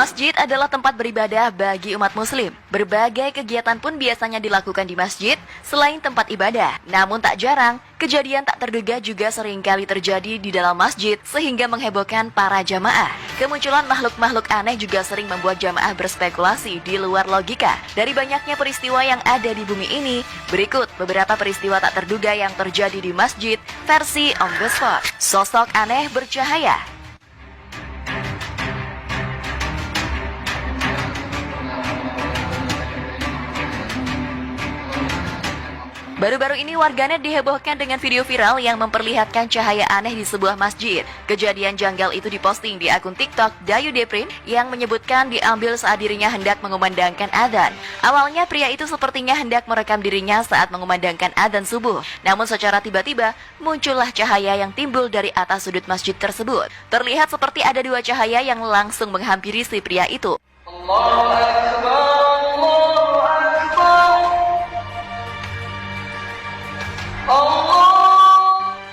Masjid adalah tempat beribadah bagi umat muslim. Berbagai kegiatan pun biasanya dilakukan di masjid selain tempat ibadah. Namun tak jarang, kejadian tak terduga juga seringkali terjadi di dalam masjid sehingga menghebohkan para jamaah. Kemunculan makhluk-makhluk aneh juga sering membuat jamaah berspekulasi di luar logika. Dari banyaknya peristiwa yang ada di bumi ini, berikut beberapa peristiwa tak terduga yang terjadi di masjid versi On The Spot. Sosok aneh bercahaya. Baru-baru ini warganet dihebohkan dengan video viral yang memperlihatkan cahaya aneh di sebuah masjid. Kejadian janggal itu diposting di akun TikTok Dayu Deprin yang menyebutkan diambil saat dirinya hendak mengumandangkan adzan. Awalnya pria itu sepertinya hendak merekam dirinya saat mengumandangkan adzan subuh. Namun secara tiba-tiba muncullah cahaya yang timbul dari atas sudut masjid tersebut. Terlihat seperti ada dua cahaya yang langsung menghampiri si pria itu. Allahu Akbar, Allahu Akbar.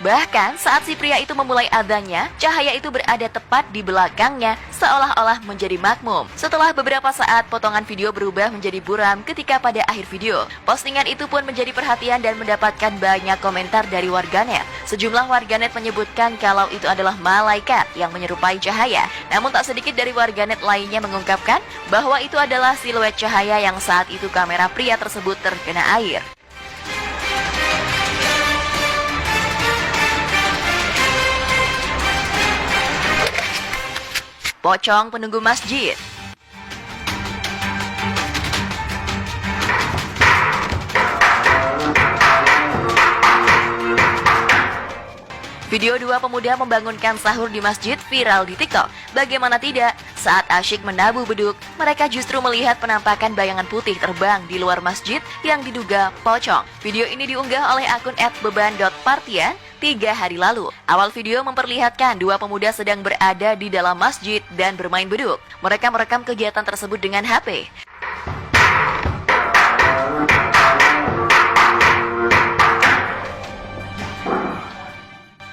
Bahkan saat si pria itu memulai adzannya, cahaya itu berada tepat di belakangnya seolah-olah menjadi makmum. Setelah beberapa saat, potongan video berubah menjadi buram ketika pada akhir video. Postingan itu pun menjadi perhatian dan mendapatkan banyak komentar dari warganet. Sejumlah warganet menyebutkan kalau itu adalah malaikat yang menyerupai cahaya. Namun tak sedikit dari warganet lainnya mengungkapkan bahwa itu adalah siluet cahaya yang saat itu kamera pria tersebut terkena air. Pocong penunggu masjid. Video dua pemuda membangunkan sahur di masjid viral di TikTok. Bagaimana tidak, saat asyik menabuh beduk, mereka justru melihat penampakan bayangan putih terbang di luar masjid yang diduga pocong. Video ini diunggah oleh akun @beban.partian 3 hari lalu. Awal video memperlihatkan dua pemuda sedang berada di dalam masjid dan bermain beduk. Mereka merekam kegiatan tersebut dengan HP.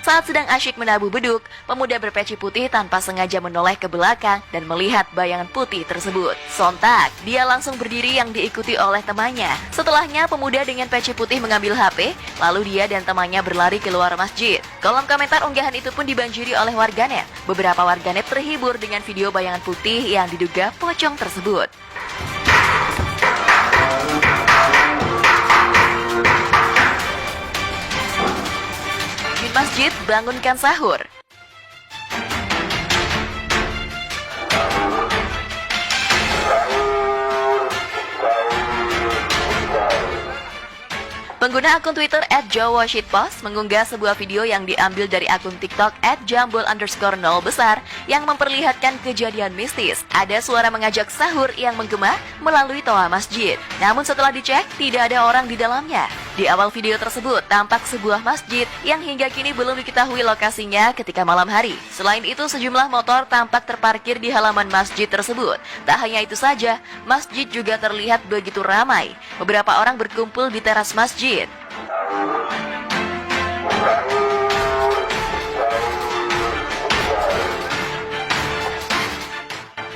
Saat sedang asyik menabuh beduk, pemuda berpeci putih tanpa sengaja menoleh ke belakang dan melihat bayangan putih tersebut. Sontak, dia langsung berdiri yang diikuti oleh temannya. Setelahnya, pemuda dengan peci putih mengambil HP, lalu dia dan temannya berlari keluar masjid. Kolom komentar unggahan itu pun dibanjiri oleh warganet. Beberapa warganet terhibur dengan video bayangan putih yang diduga pocong tersebut. Masjid bangunkan sahur. Pengguna akun Twitter @JowoShitpost mengunggah sebuah video yang diambil dari akun TikTok @jambul_0 besar yang memperlihatkan kejadian mistis. Ada suara mengajak sahur yang menggema melalui toa masjid. Namun setelah dicek, tidak ada orang di dalamnya. Di awal video tersebut, tampak sebuah masjid yang hingga kini belum diketahui lokasinya ketika malam hari. Selain itu, sejumlah motor tampak terparkir di halaman masjid tersebut. Tak hanya itu saja, masjid juga terlihat begitu ramai. Beberapa orang berkumpul di teras masjid.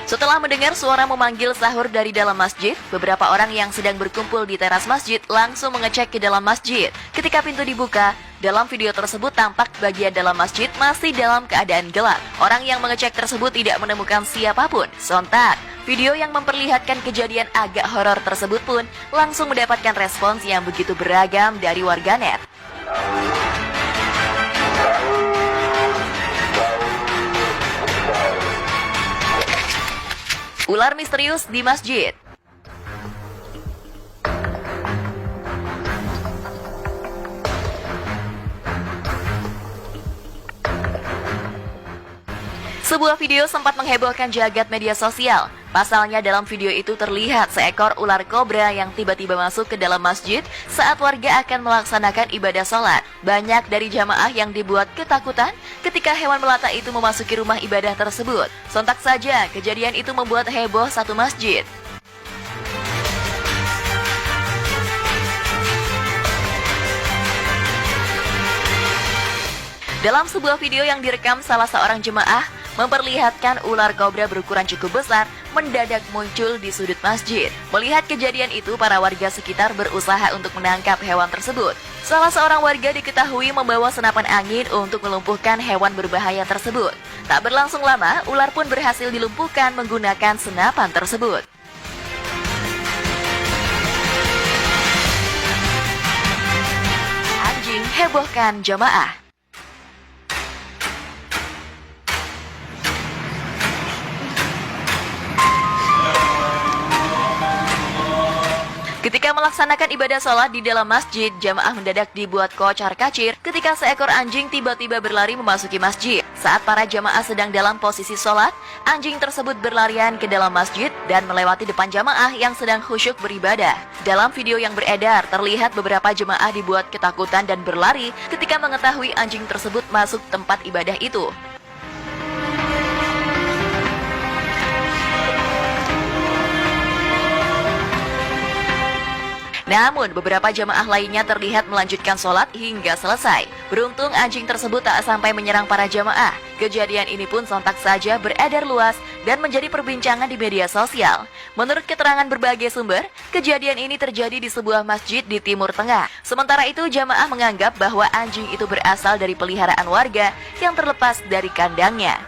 Setelah mendengar suara memanggil sahur dari dalam masjid, beberapa orang yang sedang berkumpul di teras masjid langsung mengecek ke dalam masjid. Ketika pintu dibuka, dalam video tersebut tampak bagian dalam masjid masih dalam keadaan gelap. Orang yang mengecek tersebut tidak menemukan siapapun. Sontak, video yang memperlihatkan kejadian agak horor tersebut pun langsung mendapatkan respons yang begitu beragam dari warganet. Ular misterius di masjid. Sebuah video sempat menghebohkan jagat media sosial. Pasalnya dalam video itu terlihat seekor ular kobra yang tiba-tiba masuk ke dalam masjid saat warga akan melaksanakan ibadah sholat. Banyak dari jamaah yang dibuat ketakutan ketika hewan melata itu memasuki rumah ibadah tersebut. Sontak saja kejadian itu membuat heboh satu masjid. Dalam sebuah video yang direkam salah seorang jemaah, memperlihatkan ular kobra berukuran cukup besar mendadak muncul di sudut masjid. Melihat kejadian itu, para warga sekitar berusaha untuk menangkap hewan tersebut. Salah seorang warga diketahui membawa senapan angin untuk melumpuhkan hewan berbahaya tersebut. Tak berlangsung lama, ular pun berhasil dilumpuhkan menggunakan senapan tersebut. Anjing hebohkan jamaah. Ketika melaksanakan ibadah sholat di dalam masjid, jamaah mendadak dibuat kocar-kacir ketika seekor anjing tiba-tiba berlari memasuki masjid. Saat para jamaah sedang dalam posisi sholat, anjing tersebut berlarian ke dalam masjid dan melewati depan jamaah yang sedang khusyuk beribadah. Dalam video yang beredar, terlihat beberapa jemaah dibuat ketakutan dan berlari ketika mengetahui anjing tersebut masuk tempat ibadah itu. Namun, beberapa jamaah lainnya terlihat melanjutkan sholat hingga selesai. Beruntung anjing tersebut tak sampai menyerang para jamaah. Kejadian ini pun sontak saja beredar luas dan menjadi perbincangan di media sosial. Menurut keterangan berbagai sumber, kejadian ini terjadi di sebuah masjid di Timur Tengah. Sementara itu, jamaah menganggap bahwa anjing itu berasal dari peliharaan warga yang terlepas dari kandangnya.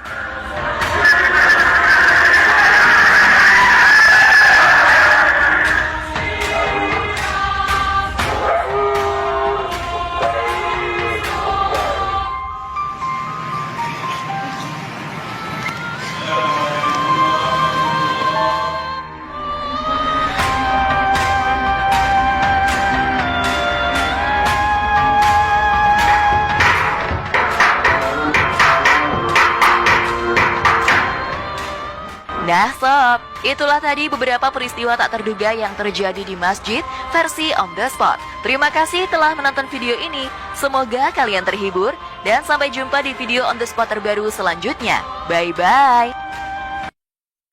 Nah sob, itulah tadi beberapa peristiwa tak terduga yang terjadi di masjid versi On The Spot. Terima kasih telah menonton video ini, semoga kalian terhibur dan sampai jumpa di video On The Spot terbaru selanjutnya. Bye-bye.